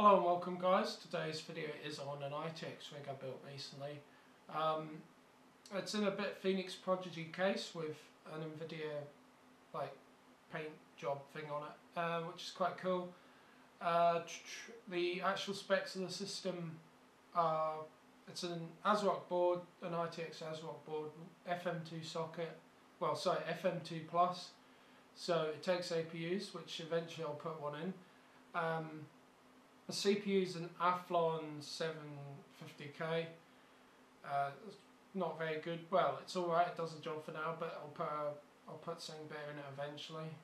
Hello and welcome guys. Today's video is on an ITX rig I built recently. It's in a Bitfenix Prodigy case with an Nvidia paint job thing on it, which is quite cool. The actual specs of the system are, it's an ASRock board, an ITX ASRock board, FM2 socket, FM2 plus, so it takes APUs, which eventually I'll put one in. The CPU is an Athlon 750K. It's not very good. Well, it's all right. It does the job for now, but I'll put something better in it eventually.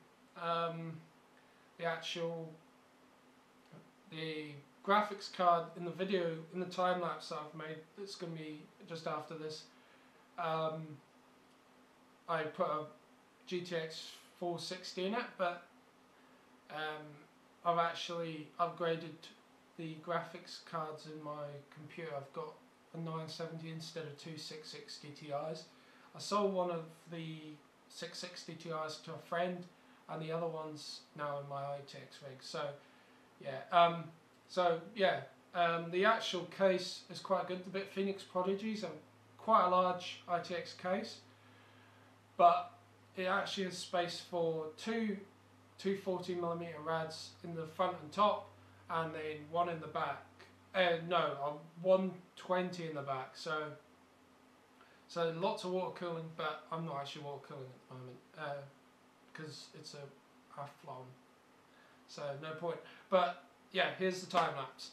The graphics card in the video, in the time lapse that I've made, it's going to be just after this. I put a GTX 460 in it, but I've actually upgraded the graphics cards in my computer. I've got a 970 instead of two 660 Ti's. I sold one of the 660 Ti's to a friend, and the other one's now in my ITX rig. The actual case is quite good. The Bitfenix Prodigy's a quite a large ITX case, but it actually has space for two 240mm rads in the front and top, and then one in the back. 120 in the back. So lots of water cooling, but I'm not actually water cooling at the moment because it's a Athlon, so no point. But yeah, here's the time lapse.